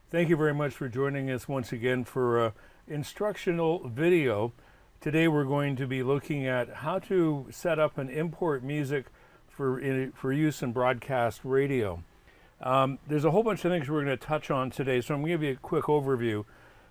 Thank you very much for joining us once again for an instructional video. Today we're going to be looking at how to set up and import music for use in broadcast radio. There's a whole bunch of things we're going to touch on today, so I'm going to give you a quick overview.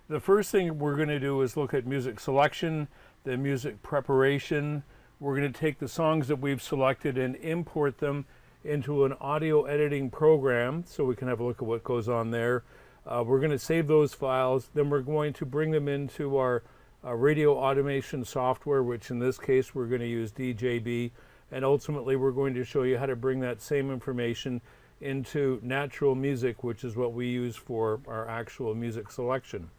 The first thing we're going to do is look at music selection, the music preparation. We're going to take the songs that we've selected and import them into an audio editing program so we can have a look at what goes on there. We're going to save those files, then we're going to bring them into our radio automation software, which in this case we're going to use DJB, and ultimately we're going to show you how to bring that same information into Natural Music, which is what we use for our actual music selection.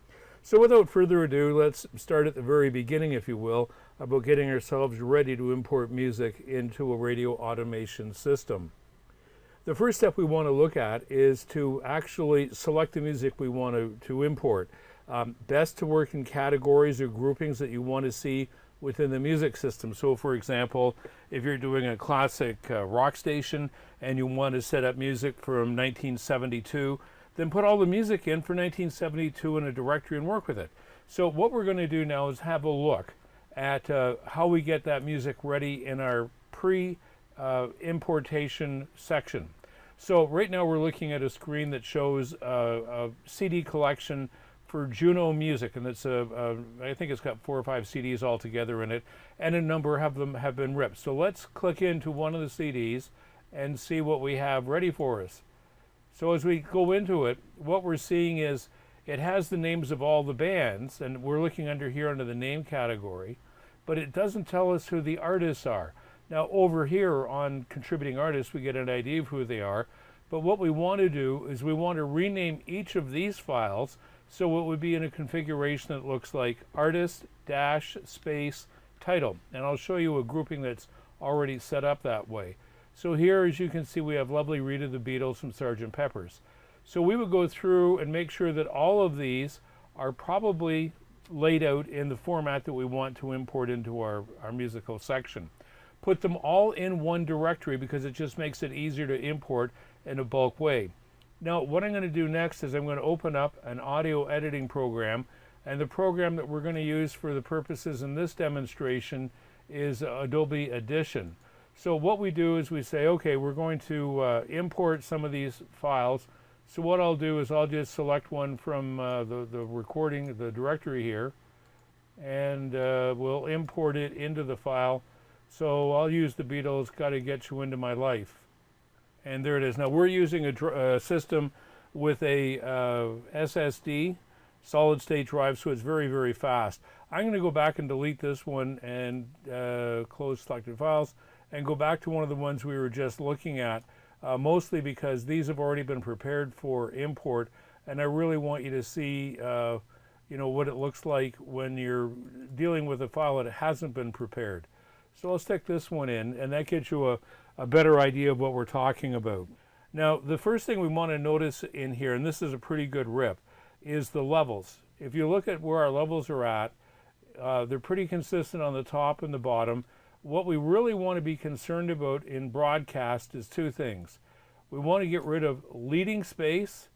So without further ado, let's start at the very beginning, if you will, about getting ourselves ready to import music into a radio automation system. The first step we want to look at is to actually select the music we want to import. Best to work in categories or groupings that you want to see within the music system. So for example, if you're doing a classic rock station and you want to set up music from 1972, then put all the music in for 1972 in a directory and work with it. So what we're going to do now is have a look at how we get that music ready in our pre-importation section. So right now we're looking at a screen that shows a CD collection for Juno Music, and it's I think it's got 4 or 5 CDs altogether in it, and a number of them have been ripped. So let's click into one of the CDs and see what we have ready for us. So as we go into it, what we're seeing is it has the names of all the bands, and we're looking under here under the name category, but it doesn't tell us who the artists are. Now over here on contributing artists, we get an idea of who they are, but what we want to do is we want to rename each of these files so it would be in a configuration that looks like artist dash space title. And I'll show you a grouping that's already set up that way. So here, as you can see, we have Lovely Rita, the Beatles, from Sgt. Pepper's. So we would go through and make sure that all of these are probably laid out in the format that we want to import into our musical section. Put them all in one directory because it just makes it easier to import in a bulk way. Now what I'm going to do next is I'm going to open up an audio editing program, and the program that we're going to use for the purposes in this demonstration is Adobe Audition. So what we do is we say, okay, we're going to import some of these files. So what I'll do is I'll just select one from the recording, the directory here, and we'll import it into the file. So I'll use the Beatles' Gotta Get You Into My Life. And there it is. Now we're using a system with a SSD, solid state drive, so it's very, very fast. I'm going to go back and delete this one and close selected files and go back to one of the ones we were just looking at, mostly because these have already been prepared for import, and I really want you to see what it looks like when you're dealing with a file that hasn't been prepared. So I'll stick this one in, and that gives you a better idea of what we're talking about. Now, the first thing we want to notice in here, and this is a pretty good rip, is the levels. If you look at where our levels are at, they're pretty consistent on the top and the bottom. What we really want to be concerned about in broadcast is two things. We want to get rid of leading space.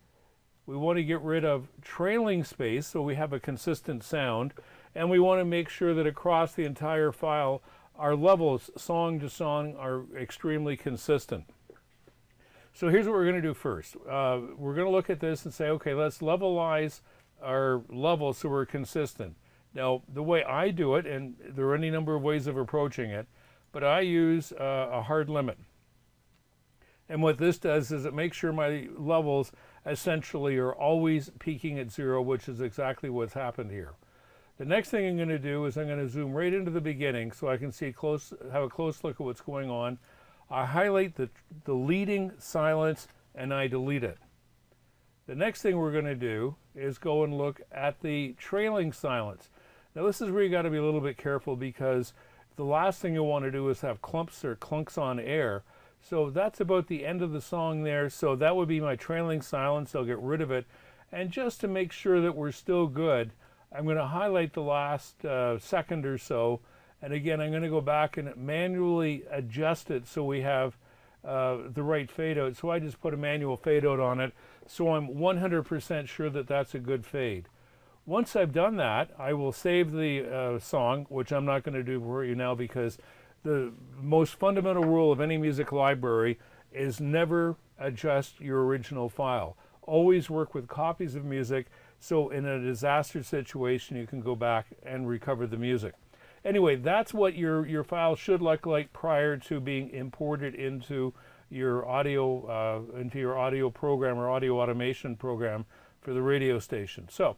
We want to get rid of trailing space so we have a consistent sound. And we want to make sure that across the entire file, our levels, song to song, are extremely consistent. So here's what we're going to do first. We're going to look at this and say, okay, let's levelize our levels so we're consistent. Now, the way I do it, and there are any number of ways of approaching it, but I use a hard limit. And what this does is it makes sure my levels essentially are always peaking at 0, which is exactly what's happened here. The next thing I'm going to do is I'm going to zoom right into the beginning so I can see have a close look at what's going on. I highlight the leading silence and I delete it. The next thing we're going to do is go and look at the trailing silence. Now this is where you got to be a little bit careful, because the last thing you want to do is have clumps or clunks on air. So that's about the end of the song there. So that would be my trailing silence. I'll get rid of it. And just to make sure that we're still good, I'm going to highlight the last second or so, and again I'm going to go back and manually adjust it so we have the right fade out. So I just put a manual fade out on it so I'm 100% sure that that's a good fade. Once I've done that, I will save the song, which I'm not going to do for you now, because the most fundamental rule of any music library is never adjust your original file. Always work with copies of music, so in a disaster situation you can go back and recover the music. Anyway, that's what your file should look like prior to being imported into your audio program or audio automation program for the radio station. So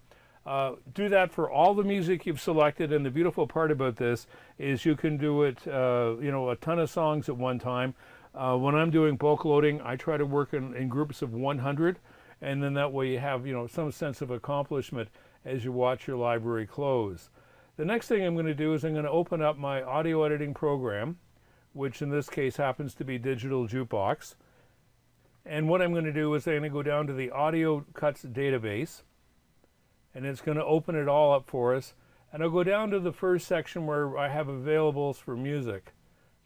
do that for all the music you've selected, and the beautiful part about this is you can do it, a ton of songs at one time. When I'm doing bulk loading, I try to work in groups of 100, and then that way you have some sense of accomplishment as you watch your library close. The next thing I'm going to do is I'm going to open up my audio editing program, which in this case happens to be Digital Jukebox. And what I'm going to do is I'm going to go down to the Audio Cuts database, and it's going to open it all up for us. And I'll go down to the first section where I have availables for music.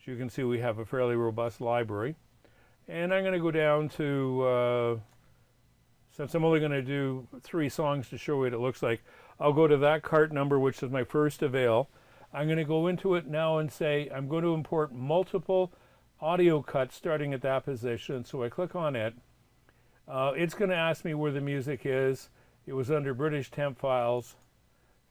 As you can see, we have a fairly robust library. And I'm going to go down to, since I'm only going to do 3 songs to show you what it looks like, I'll go to that cart number, which is my first avail. I'm going to go into it now and say I'm going to import multiple audio cuts starting at that position. So I click on it. It's going to ask me where the music is. It was under British temp files.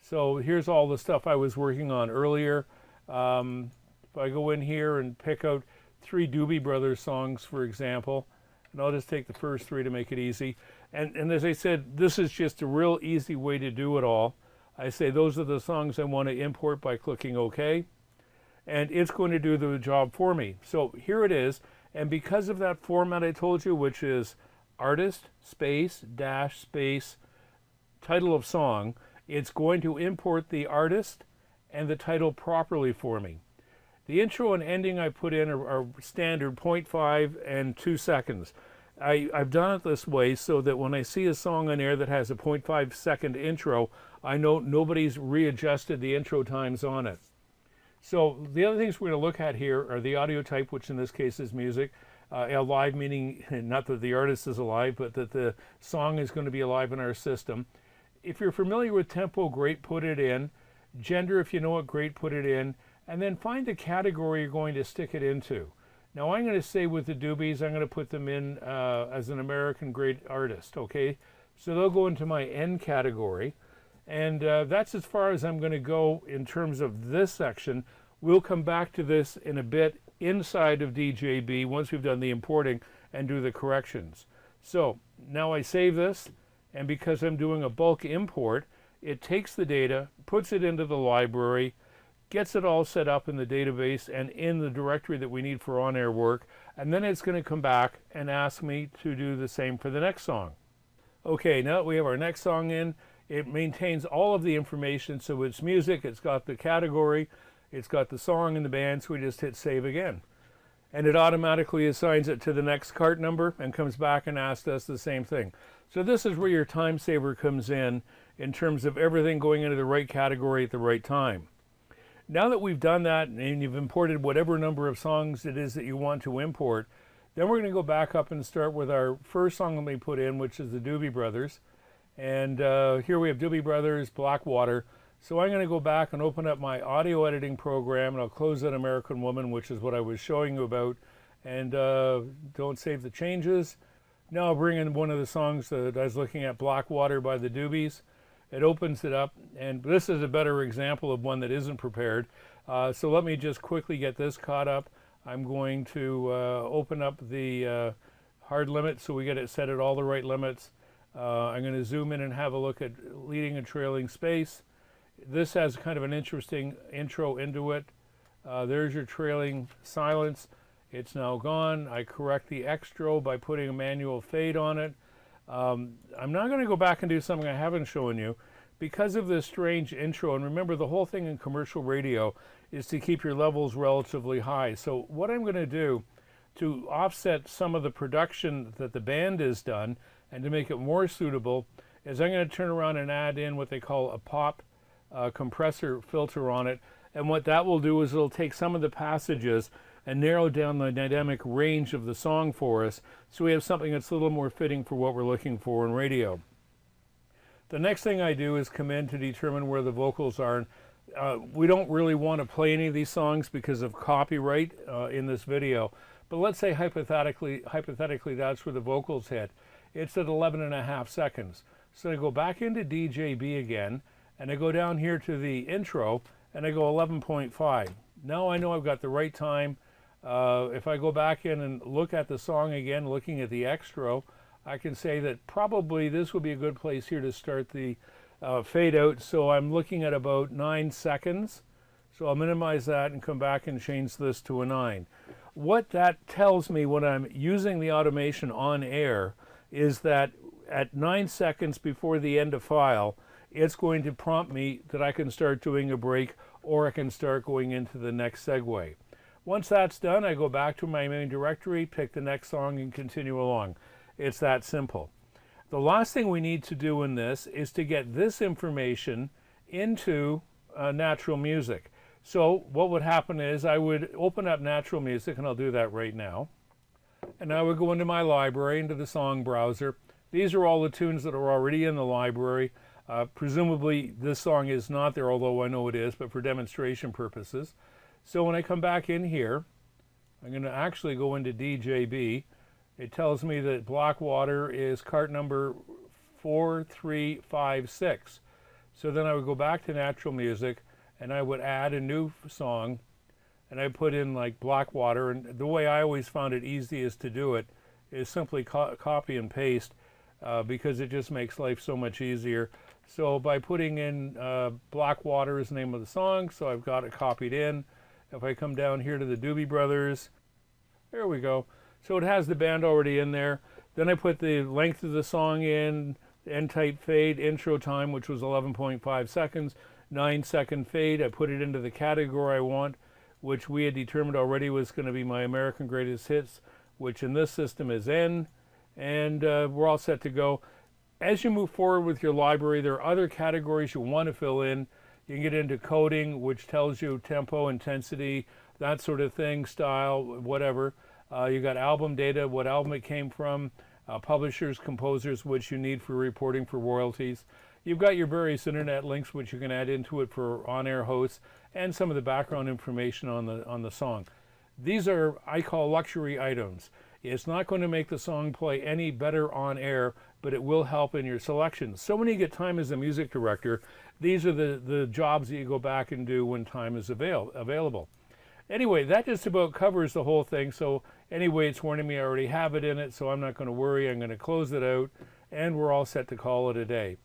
So here's all the stuff I was working on earlier. If I go in here and pick out 3 Doobie Brothers songs, for example, and I'll just take the first 3 to make it easy. And as I said, this is just a real easy way to do it all. I say those are the songs I want to import by clicking OK, and it's going to do the job for me. So here it is, and because of that format I told you, which is artist, space, dash, space, title of song, it's going to import the artist and the title properly for me. The intro and ending I put in are standard 0.5 and 2 seconds. I've done it this way so that when I see a song on air that has a 0.5 second intro, I know nobody's readjusted the intro times on it. So the other things we're going to look at here are the audio type, which in this case is music. Alive meaning not that the artist is alive, but that the song is going to be alive in our system. If you're familiar with tempo, great, put it in. Gender, if you know it, great, put it in. And then find the category you're going to stick it into. Now I'm going to say with the Doobies, I'm going to put them in as an American great artist, okay? So they'll go into my N category. And that's as far as I'm going to go in terms of this section. We'll come back to this in a bit inside of DJB once we've done the importing and do the corrections. So now I save this, and because I'm doing a bulk import, it takes the data, puts it into the library, gets it all set up in the database and in the directory that we need for on-air work, and then it's going to come back and ask me to do the same for the next song. Okay, now that we have our next song in, it maintains all of the information, so it's music, it's got the category, it's got the song and the band, so we just hit save again. And it automatically assigns it to the next cart number and comes back and asks us the same thing. So this is where your time saver comes in terms of everything going into the right category at the right time. Now that we've done that and you've imported whatever number of songs it is that you want to import, then we're going to go back up and start with our first song that we put in, which is the Doobie Brothers. And here we have Doobie Brothers, Blackwater. So I'm going to go back and open up my audio editing program, and I'll close that American Woman, which is what I was showing you about. And don't save the changes. Now I'll bring in one of the songs that I was looking at, Blackwater by the Doobies. It opens it up, and this is a better example of one that isn't prepared. So let me just quickly get this caught up. I'm going to open up the hard limit so we get it set at all the right limits. I'm going to zoom in and have a look at leading and trailing space. This has kind of an interesting intro into it. There's your trailing silence. It's now gone. I correct the extra by putting a manual fade on it. I'm not going to go back and do something I haven't shown you because of this strange intro. And remember, the whole thing in commercial radio is to keep your levels relatively high. So what I'm going to do to offset some of the production that the band has done and to make it more suitable is I'm going to turn around and add in what they call a pop compressor filter on it. And what that will do is it'll take some of the passages and narrow down the dynamic range of the song for us, so we have something that's a little more fitting for what we're looking for in radio. The next thing I do is come in to determine where the vocals are. We don't really want to play any of these songs because of copyright in this video, but let's say hypothetically that's where the vocals hit. It's at 11.5 seconds. So I go back into DJB again, and I go down here to the intro, and I go 11.5. Now I know I've got the right time. If I go back in and look at the song again, looking at the extra, I can say that probably this would be a good place here to start the fade out. So I'm looking at about 9 seconds. So I'll minimize that and come back and change this to a 9. What that tells me when I'm using the automation on air is that at 9 seconds before the end of file, it's going to prompt me that I can start doing a break, or I can start going into the next segue. Once that's done, I go back to my main directory, pick the next song, and continue along. It's that simple. The last thing we need to do in this is to get this information into Natural Music. So what would happen is I would open up Natural Music, and I'll do that right now. And I would go into my library, into the song browser. These are all the tunes that are already in the library. Presumably this song is not there, although I know it is, but for demonstration purposes. So when I come back in here, I'm going to actually go into DJB. It tells me that Blackwater is cart number 4356. So then I would go back to Natural Music, and I would add a new song, and I put in like Blackwater. And the way I always found it easiest to do it is simply copy and paste, because it just makes life so much easier. So by putting in Blackwater is the name of the song, so I've got it copied in. If I come down here to the Doobie Brothers, there we go. So it has the band already in there. Then I put the length of the song in, end type fade, intro time, which was 11.5 seconds, 9-second fade. I put it into the category I want, which we had determined already was going to be my American Greatest Hits, which in this system is N, and we're all set to go. As you move forward with your library, there are other categories you want to fill in. You can get into coding, which tells you tempo, intensity, that sort of thing, style, whatever. You got album data, what album it came from, publishers, composers, which you need for reporting for royalties. You've got your various internet links, which you can add into it for on-air hosts, and some of the background information on the song. These are, I call, luxury items. It's not going to make the song play any better on air, but it will help in your selection. So when you get time as a music director, these are the jobs that you go back and do when time is available. Anyway, that just about covers the whole thing. So anyway, it's warning me I already have it in it, so I'm not going to worry. I'm going to close it out, and we're all set to call it a day.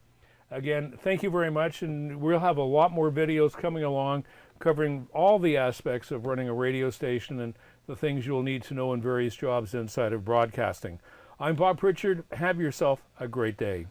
Again, thank you very much, and we'll have a lot more videos coming along covering all the aspects of running a radio station and the things you'll need to know in various jobs inside of broadcasting. I'm Bob Pritchard. Have yourself a great day.